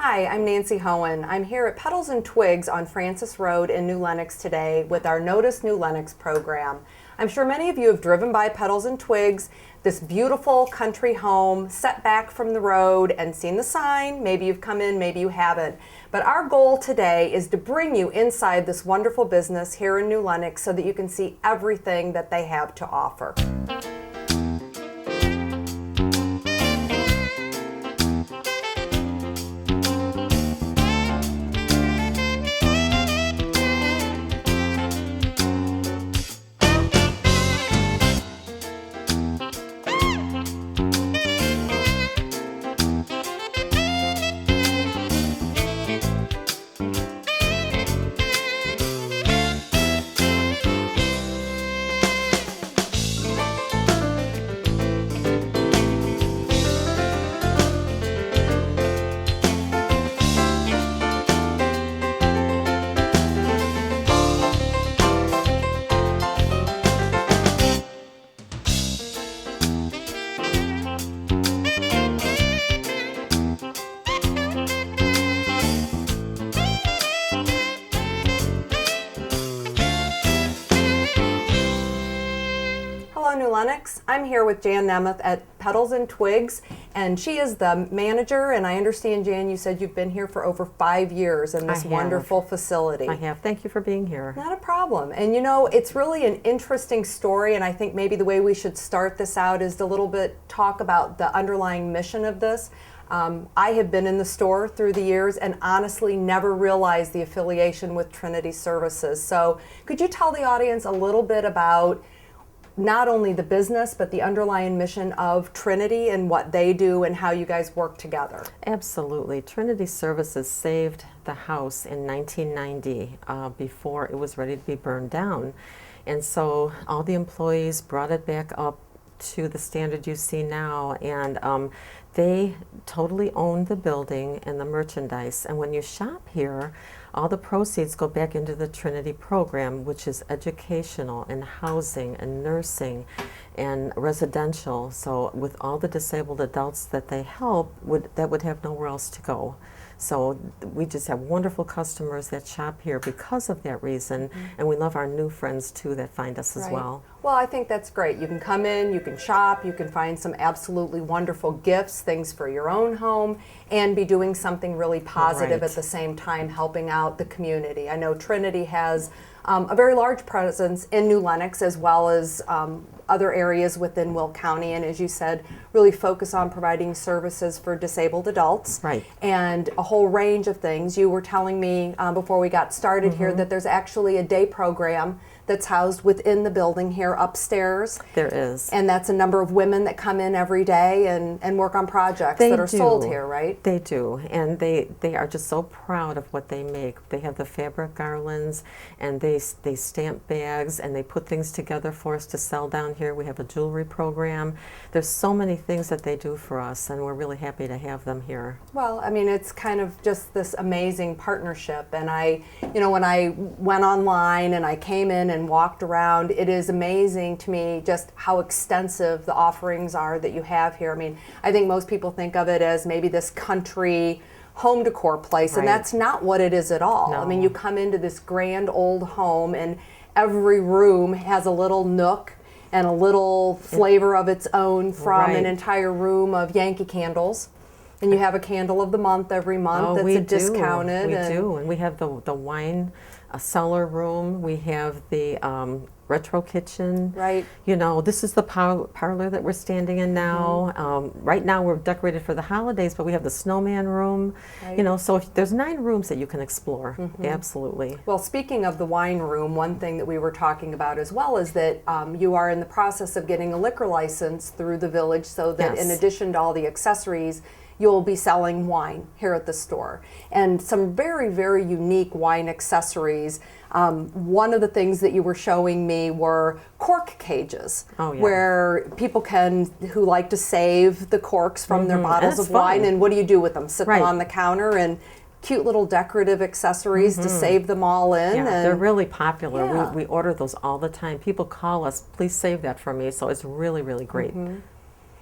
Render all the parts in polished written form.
Hi, I'm Nancy Hoehn. I'm here at Petals and Twigs on Francis Road in New Lenox today with our Notice New Lenox program. I'm sure many of you have driven by Petals and Twigs, this beautiful country home set back from the road, and seen the sign. Maybe you've come in, maybe you haven't. But our goal today is to bring you inside this wonderful business here in New Lenox so that you can see everything that they have to offer. Hello, New Lenox. I'm here with Jan Nemeth at Petals and Twigs, and she is the manager. And I understand, Jan, you said you've been here for over 5 years in this wonderful facility. I have. Thank you for being here. Not a problem. And you know, it's really an interesting story, and I think maybe the way we should start this out is to a little bit talk about the underlying mission of this. I have been in the store through the years and honestly never realized the affiliation with Trinity Services. So could you tell the audience a little bit about not only the business, but the underlying mission of Trinity and what they do and how you guys work together? Absolutely. Trinity Services saved the house in 1990 before it was ready to be burned down. And so all the employees brought it back up to the standard you see now, and they totally own the building and the merchandise. And when you shop here, all the proceeds go back into the Trinity program, which is educational and housing and nursing and residential. So with all the disabled adults that they help, that would have nowhere else to go. So we just have wonderful customers that shop here because of that reason, and we love our new friends too that find us as well. Well, I think that's great. You can come in, you can shop, you can find some absolutely wonderful gifts, things for your own home, and be doing something really positive at the same time, helping out the community. I know Trinity has a very large presence in New Lenox as well as other areas within Will County, and as you said, really focus on providing services for disabled adults. Right. And a whole range of things. You were telling me before we got started here that there's actually a day program that's housed within the building here upstairs. There is. And that's a number of women that come in every day and work on projects that are sold here, right? They do, and they are just so proud of what they make. They have the fabric garlands, and they stamp bags, and they put things together for us to sell down here. We have a jewelry program. There's so many things that they do for us, and we're really happy to have them here. Well, I mean, it's kind of just this amazing partnership, and when I went online and I came in and walked around, it is amazing to me just how extensive the offerings are that you have here. I mean, I think most people think of it as maybe this country home decor place, and that's not what it is at all. No. I mean, you come into this grand old home, and every room has a little nook and a little flavor of its own from an entire room of Yankee candles. And you have a candle of the month every month discounted. We do, and we have the wine cellar room. We have the retro kitchen. Right. You know, this is the parlor that we're standing in now. Right now we're decorated for the holidays, but we have the snowman room. Right. You know, so there's 9 rooms that you can explore. Absolutely. Well, speaking of the wine room, one thing that we were talking about as well is that you are in the process of getting a liquor license through the village, so that in addition to all the accessories, you'll be selling wine here at the store, and some very, very unique wine accessories. One of the things that you were showing me were cork cages, where people who like to save the corks from their bottles of wine. And what do you do with them? Sit them on the counter, and cute little decorative accessories to save them all in. Yeah, they're really popular. We order those all the time. People call us, please save that for me. So it's really, really great.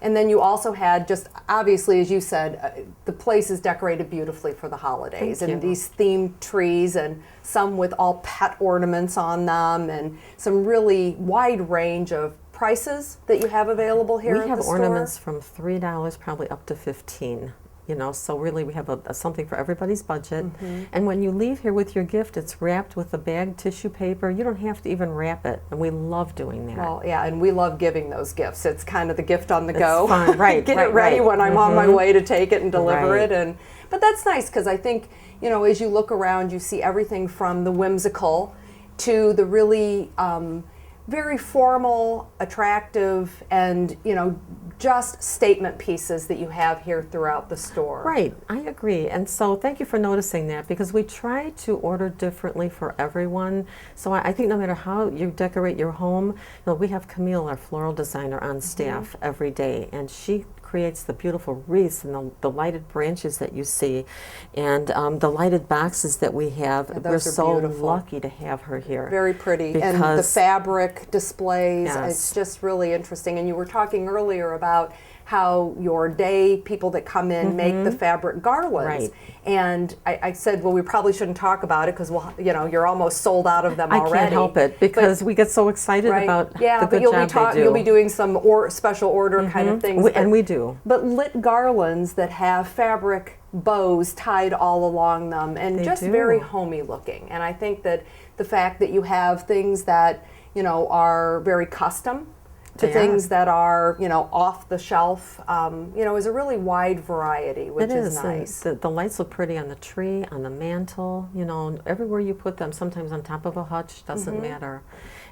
And then you also had, just obviously, as you said, the place is decorated beautifully for the holidays. Thank and you. these themed trees, and some with all pet ornaments on them, and some really wide range of prices that you have available here We at have the store. ornaments from $3 probably up to 15. You know, so really we have something for everybody's budget. And when you leave here with your gift, it's wrapped with a bag, tissue paper. You don't have to even wrap it, and we love doing that. Well, yeah, and we love giving those gifts. It's kind of the gift on the It's go. fun, right, Get right, it ready right. when I'm on my way to take it and deliver Right. it. But that's nice, because I think, you know, as you look around, you see everything from the whimsical to the really very formal, attractive, and, you know, just statement pieces that you have here throughout the store. Right, I agree. And so thank you for noticing that, because we try to order differently for everyone. So I think no matter how you decorate your home, you know, we have Camille, our floral designer, on staff every day, and she creates the beautiful wreaths and the lighted branches that you see, and the lighted boxes that we have. Yeah, We're those are so beautiful. lucky to have her here. Very pretty. And the Because- fabric displays, Yes. it's just really interesting. And you were talking earlier about how your day people that come in make the fabric garlands. Right. And I said, well, we probably shouldn't talk about it because, well, you know, you're almost sold out of them I already. can't help it, because we get so excited Right. about Yeah, the but good you'll job be they do. you'll be doing some special order kind of things. And we do. But lit garlands that have fabric bows tied all along them, and They just do. very homey looking. And I think that the fact that you have things that, you know, are very custom to They things are. that are, you know, off the shelf, you know, is a really wide variety, which It is is. and nice. The lights look pretty on the tree, on the mantle, you know, everywhere you put them, sometimes on top of a hutch, doesn't matter.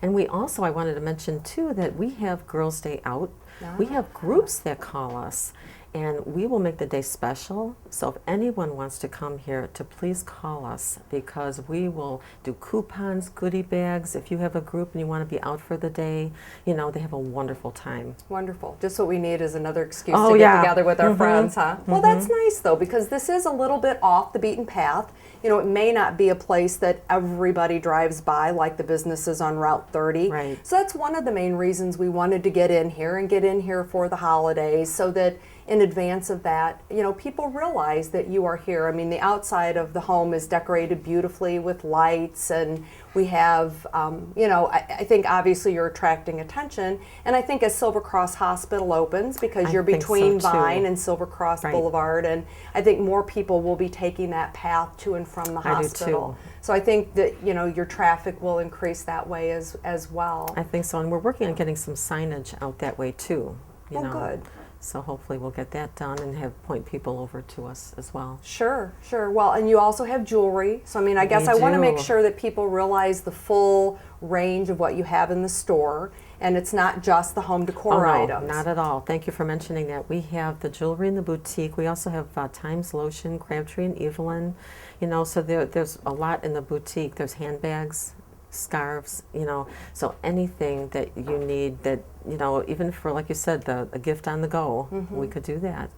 And we also, I wanted to mention too, that we have Girls' Day Out. We have groups that call us, and we will make the day special. So if anyone wants to come here, to please call us, because we will do coupons, goodie bags. If you have a group and you want to be out for the day, you know, they have a wonderful time. Wonderful. Just what we need is another excuse Oh, to get yeah. together with our friends, huh? Well, that's nice though, because this is a little bit off the beaten path. You know, it may not be a place that everybody drives by like the businesses on Route 30. Right. So that's one of the main reasons we wanted to get in here and get in here for the holidays, so that in advance of that, you know, people realize that you are here. I mean, the outside of the home is decorated beautifully with lights, and we have, you know, I think obviously you're attracting attention. And I think as Silver Cross Hospital opens, because I you're think so, between too. Vine and Silver Cross Right. Boulevard, and I think more people will be taking that path to and from the I do, hospital. too. So I think that, you know, your traffic will increase that way as well. I think so, and we're working on getting some signage out that way too. You Oh, know. good. So hopefully we'll get that done and have point people over to us as well. Sure, sure. Well, and you also have jewelry. So, I mean, I guess We I want to make do. sure that people realize the full range of what you have in the store. And it's not just the home decor no, items. not at all. Thank you for mentioning that. We have the jewelry in the boutique. We also have Times Lotion, Crabtree and Evelyn. You know, so there's a lot in the boutique. There's handbags, scarves, you know, so anything that you need that, you know, even for, like you said, a gift on the go, we could do that.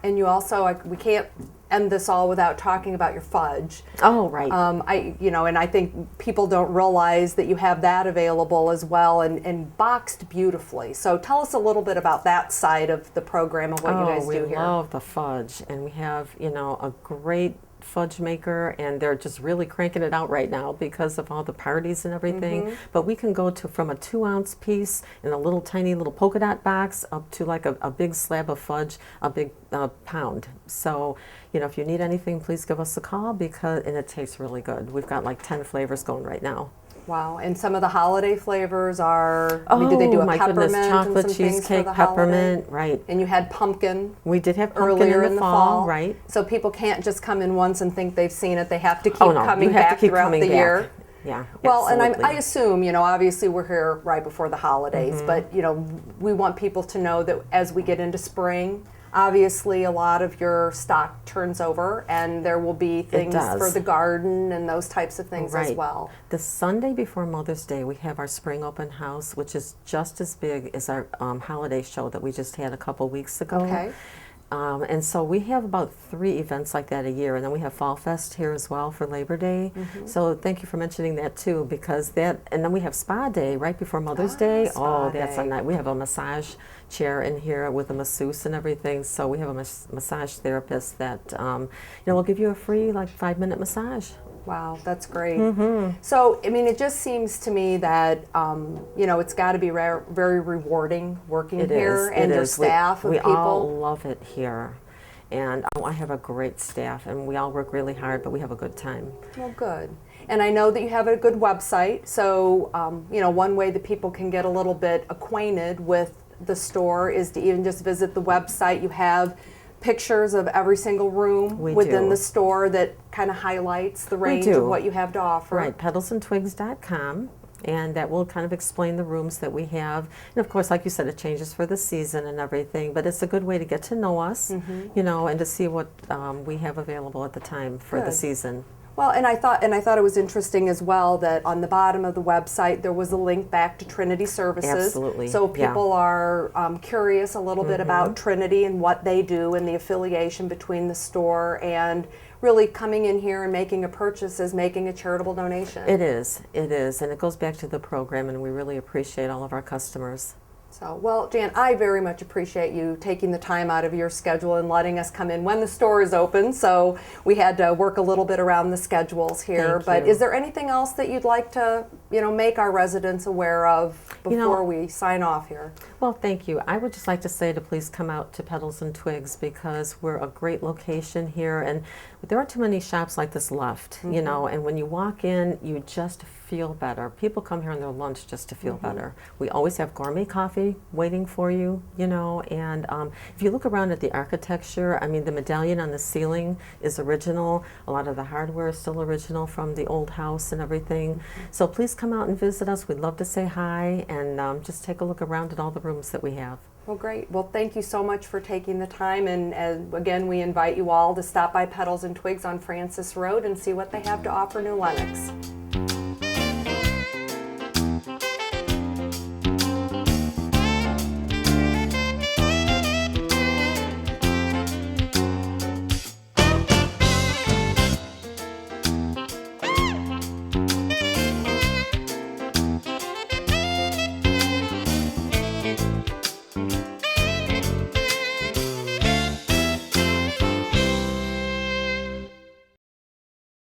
And you also, we can't end this all without talking about your fudge. Oh, right. You know, and I think people don't realize that you have that available as well, and boxed beautifully. So tell us a little bit about that side of the program and what you guys do here. We love the fudge, and we have, you know, a great fudge maker, and they're just really cranking it out right now because of all the parties and everything. But we can go to from a 2-ounce piece in a little tiny little polka dot box up to like a big slab of fudge, a big pound. So, you know, if you need anything, please give us a call, and it tastes really good. We've got like 10 flavors going right now. Wow, and some of the holiday flavors are, Oh, do they do a my pepperment goodness, chocolate and some things for cheesecake, the holiday? peppermint, right. And you had pumpkin We did have pumpkin earlier in the fall, right. So people can't just come in once and think they've seen it. They have to keep Oh, no, coming you have back to keep throughout coming the back. year. Yeah, Well, and absolutely. I assume, you know, obviously we're here right before the holidays, but, you know, we want people to know that as we get into spring, obviously a lot of your stock turns over, and there will be things does. for the garden and those types of things as Right. well. The Sunday before Mother's Day, we have our spring open house, which is just as big as our holiday show that we just had a couple weeks ago. Okay. And so we have about 3 events like that a year, and then we have Fall Fest here as well for Labor Day. So thank you for mentioning that too, because and then we have Spa Day right before Mother's Day. Spa That's Day. a night. We have a massage chair in here with a masseuse and everything. So we have a massage therapist that will give you a free 5-minute massage. Wow, that's great. So, I mean, it just seems to me that, it's got to be very rewarding working here, and your staff of we people. all love it here. And I have a great staff, and we all work really hard, but we have a good time. Well, good. And I know that you have a good website, so, one way that people can get a little bit acquainted with the store is to even just visit the website. You have pictures of every single room within the store that kind of highlights the range of what you have to offer. Right, petalsandtwigs.com, and that will kind of explain the rooms that we have. And of course, like you said, it changes for the season and everything, but it's a good way to get to know us, and to see what we have available at the time for the season. Well, and I thought it was interesting as well that on the bottom of the website there was a link back to Trinity Services. Absolutely. So people are curious a little bit about Trinity and what they do and the affiliation between the store and really coming in here and making a purchase is making a charitable donation. It is, and it goes back to the program, and we really appreciate all of our customers. So, well, Jan, I very much appreciate you taking the time out of your schedule and letting us come in when the store is open. So we had to work a little bit around the schedules here. But is there anything else that you'd like to, make our residents aware of before we sign off here? Well, thank you. I would just like to say to please come out to Petals and Twigs, because we're a great location here, and there aren't too many shops like this left, and when you walk in, you just feel better. People come here on their lunch just to feel better. We always have gourmet coffee waiting for you, and if you look around at the architecture, I mean, the medallion on the ceiling is original. A lot of the hardware is still original from the old house and everything. So please come out and visit us. We'd love to say hi and just take a look around at all the rooms that we have. Well, great. Well, thank you so much for taking the time. And again, we invite you all to stop by Petals and Twigs on Francis Road and see what they have to offer New Lenox.